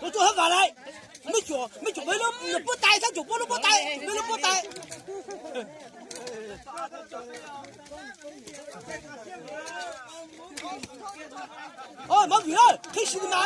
我做很晚来，没脚没了，不带他就不能不带，没了不带。哦，毛病了，太辛苦了。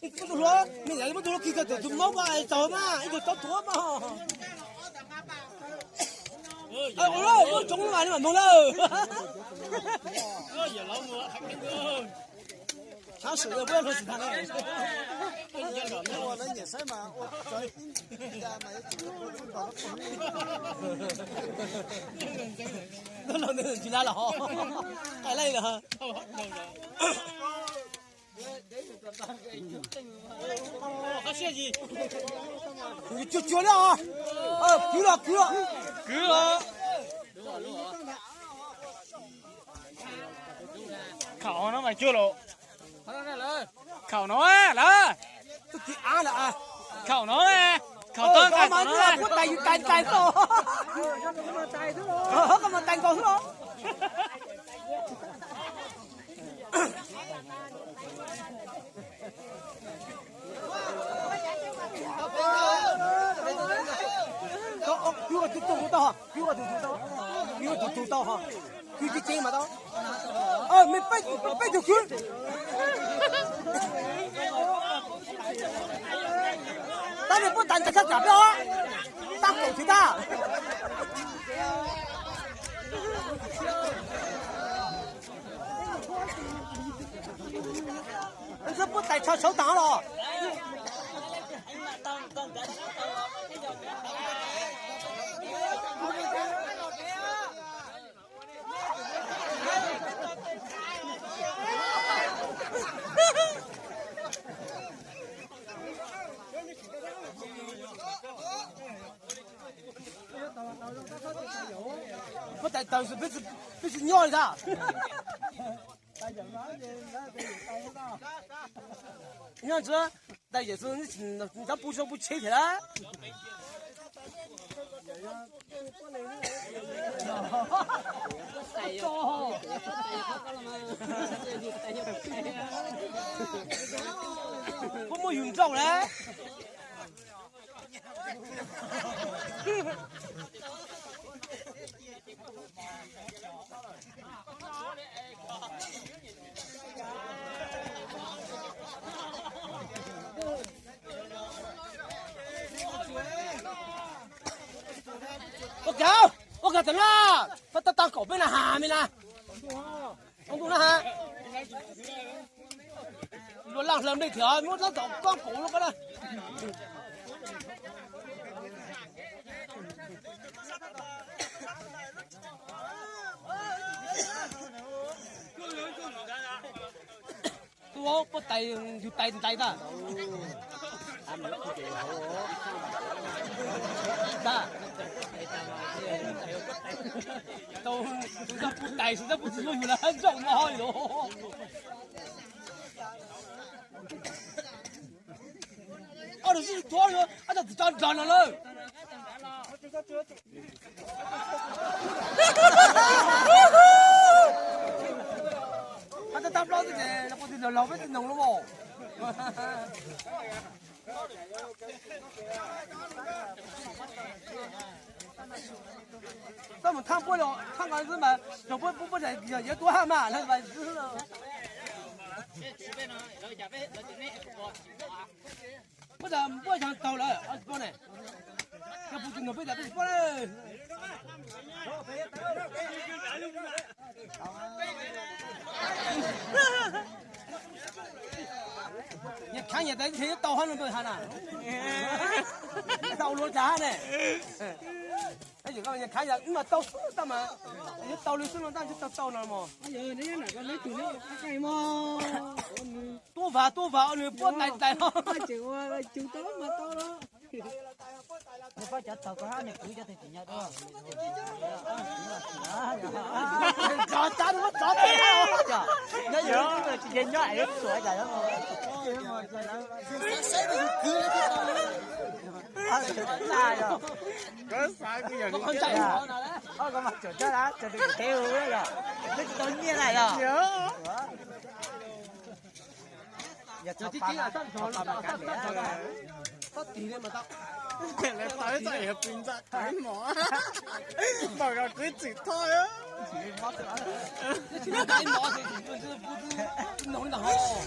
你不都说，你人不都说给个都毛吧，找嘛，一个找多嘛。哎，我中了你们懵了。也老母还看个。抢手的不要说其他的。我能也是嘛，我那老年人进来了哈，太累了哈。好谢谢。就绝了啊！够了。khẩu nó mày chưa lộ khẩu nó á là khẩu nó nè khẩu tơ khẩu nó nè có tay thôi có mà tay còn thôi cứu cái tụt tao ha cứu cái tụt tao ha cứu cái chân mà tao mình phải được cứu tao này bút đánh cái sao chả đó tao cổ thì ta anh sẽ bút đánh cho xấu tao rồi不带当时不是尿的，你想吃，但也是你咱不说不切起来。我没用着嘞。我搞怎么了？把它当狗背了哈没啦？我懂了哈。我浪上那条，我这早光狗了个了。我不带就带的。都不带是这不知道有了很重嘛哟。这是多少人？这长了。这打不了的，那不是老辈子弄了不？咱们谈过了，谈个什么？就不在也多喊嘛，那是是了。不想走了，不呢？要不就我背在不嘞？你看现在这导航都不看了，道路咋呢？哎，就讲你看一下，你嘛到处干嘛？你到路上了，咱就到那嘛。哎呦，你那个你做的干嘛？多发，你不带了。就到嘛到了。你把脚走过来，你估计得怎样的？咋的？我咋的了？那有这个人家也说的，然后。là rồi có sao cái giờ con chạy nó nào đấy có mặt chuẩn cho đã cho được theo đấy rồi cái tự nhiên này rồi nhớ giờ giờ chỉ chỉ là sắp rồi sắp tí lên mà tao lại tới chạy hợp bình dạng cái mỏ bảo là cứ chỉ thôi á chỉ là cái mỏ thì不能的哦。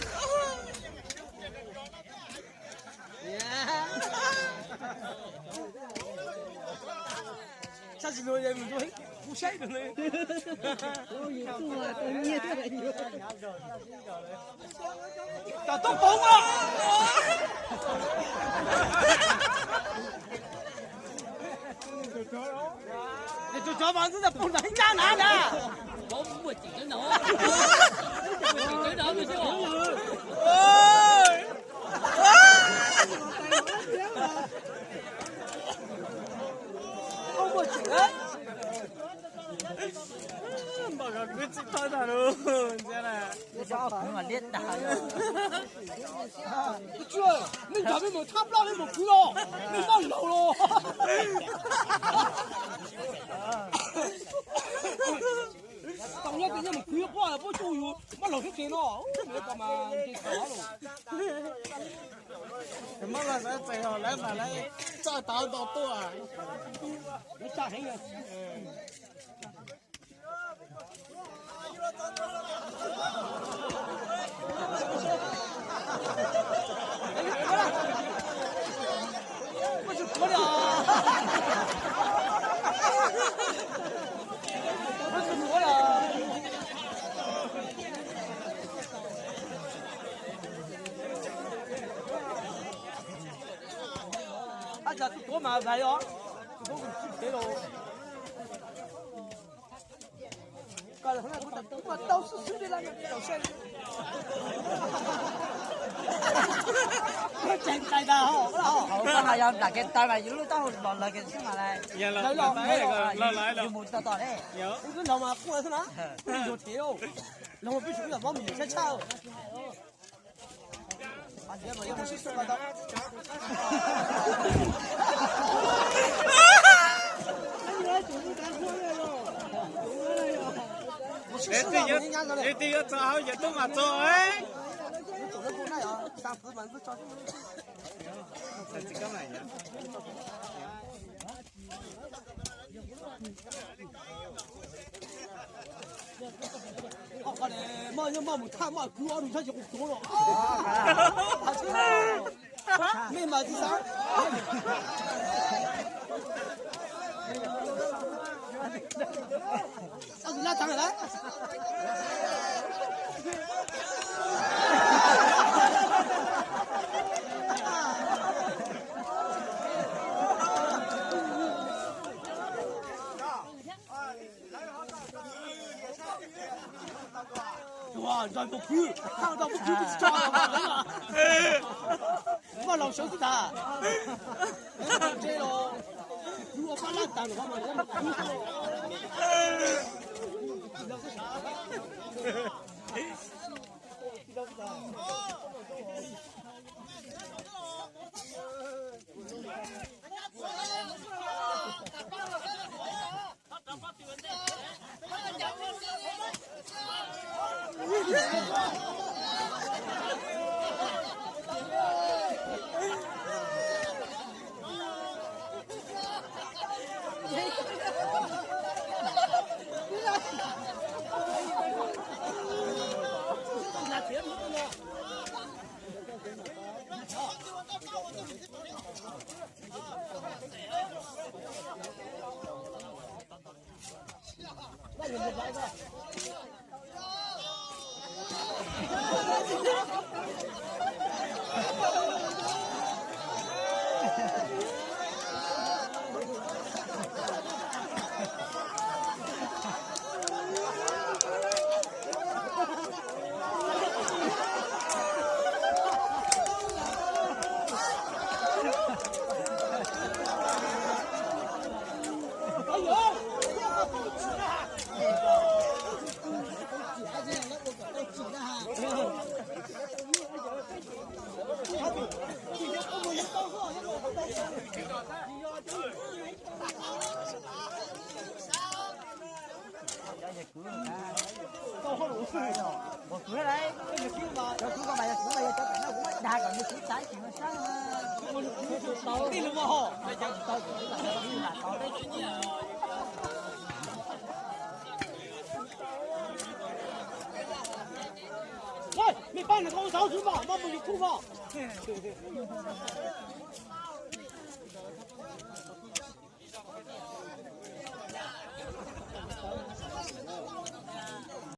下次我也不做，不晒的嘞。我有做啊，都捏的了。打都崩了。你做小房子的不能加拿的。我不顶着脑，不顶着脑不行。我顶了。bảo là cứ chỉ thôi là luôn thế này nhưng mà liên đảo chưa mình cả bên một tháp lo lên một cú lo mình bao lâu lo tổng nhất cái gì một cú qua là bao nhiêu rồi bắt đầu cái kia nó mình cầm mà cái khó rồi mất là sẽ chạy họ lấy mà lấy cho tao đồ tua nó trả hết rồi我就过了，我就过了。啊，这多麻烦哟，这都去喽。搞得我到处随便那个表现。正大的好好翻下有嗱嘅，但係如果當落嚟嘅先埋嚟，giờ là lại要冇得到咧。nhớ 你跟老马过来是哪？有条，老马必须要往米先炒。啊，你要不是说了的。你第個做好日都嘛做誒，走的不那样，三四门子找。就係咁嚟嘅。哦，我哋冇睇冇估我哋出去好多咯。啊，係啊，咩嘛啲衫？啊，你拉上來。哇！再不去，看到不去不是抓了，我老手是他，这咯，如果把烂蛋的话嘛，人 giờ giờ cứu người ta tao không đủ một cứu đấy cái cứu mà giờ cứu con mày cứu mày cho cái nó cũng đa còn như cứu trái thì nó sáng tao đi luôn mà họ tao là tao đấy喂，你帮你空勺子吧，妈不你吐吧。